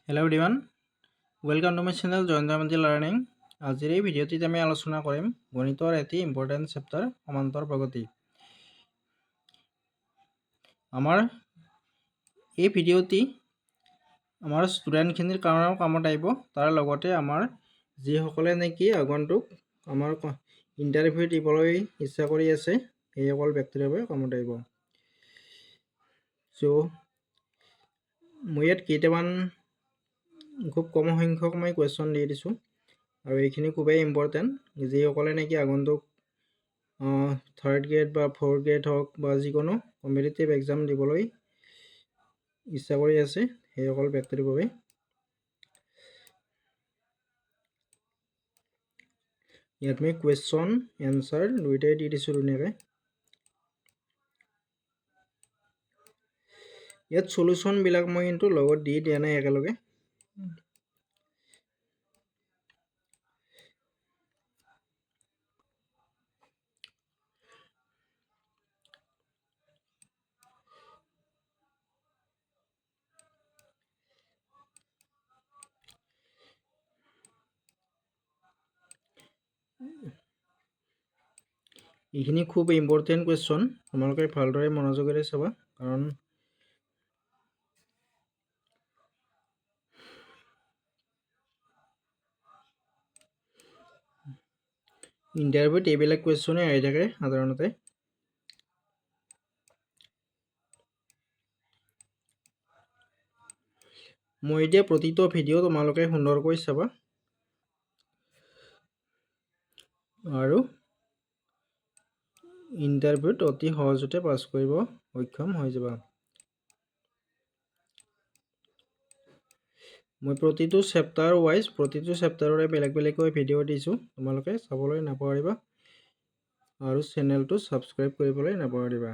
Hello everyone, welcome to my channel Joindamanti Learning. আজিৰ এই ভিডিঅ'টিত আমি আলোচনা কৰিম গণিতৰ এটি ইম্পৰ্টেন্ট চেপ্টাৰ সমান্তৰ প্ৰগতি। আমাৰ এই ভিডিঅ'টি আমাৰ ষ্টুডেণ্টখিনিৰ কাৰণেও কামত আহিব, তাৰ লগতে আমাৰ যিসকলে নেকি আগন্তুক আমাৰ ইণ্টাৰভিউ দিবলৈ ইচ্ছা কৰি আছে সেইসকল ব্যক্তিৰ বাবে কামত আহিব। চ' মই ইয়াত কেইটামান খুব কম সংখ্যক মই কুৱেশ্যন দি দিছোঁ আৰু এইখিনি খুবেই ইম্পৰ্টেণ্ট। যিসকলে নেকি আগন্তুক থাৰ্ড গ্ৰেড বা ফ'ৰ্থ গ্ৰেড হওক বা যিকোনো কম্পিটিটিভ এক্সাম দিবলৈ ইচ্ছা কৰি আছে সেইসকল ব্যক্তিৰ বাবে। ইয়াত মই কুৱেশ্যন এনচাৰ দুয়োটাই দি দিছোঁ ধুনীয়াকৈ। ইয়াত চলুশ্যনবিলাক মই কিন্তু লগত দি দিয়া নাই একেলগে। এইখিনি খুব ইম্পৰ্টেণ্ট কুৱেশ্যন, তোমালোকে ভালদৰে মনোযোগেৰে চাবা, কাৰণ ইণ্টাৰভিউত এইবিলাক কুৱেশ্যনেই আহি থাকে সাধাৰণতে। মই এতিয়া প্ৰতিটো ভিডিঅ' তোমালোকে সুন্দৰকৈ চাবা আৰু ইণ্টাৰভিউত অতি সহজতে পাছ কৰিব সক্ষম হৈ যাবা। মই প্ৰতিটো চেপ্টাৰ ৱাইজ প্ৰতিটো চেপ্টাৰৰে বেলেগ বেলেগকৈ ভিডিঅ' দিছোঁ, তোমালোকে চাবলৈ নাপাহৰিবা আৰু চেনেলটো ছাবস্ক্ৰাইব কৰিবলৈ নাপাহৰিবা।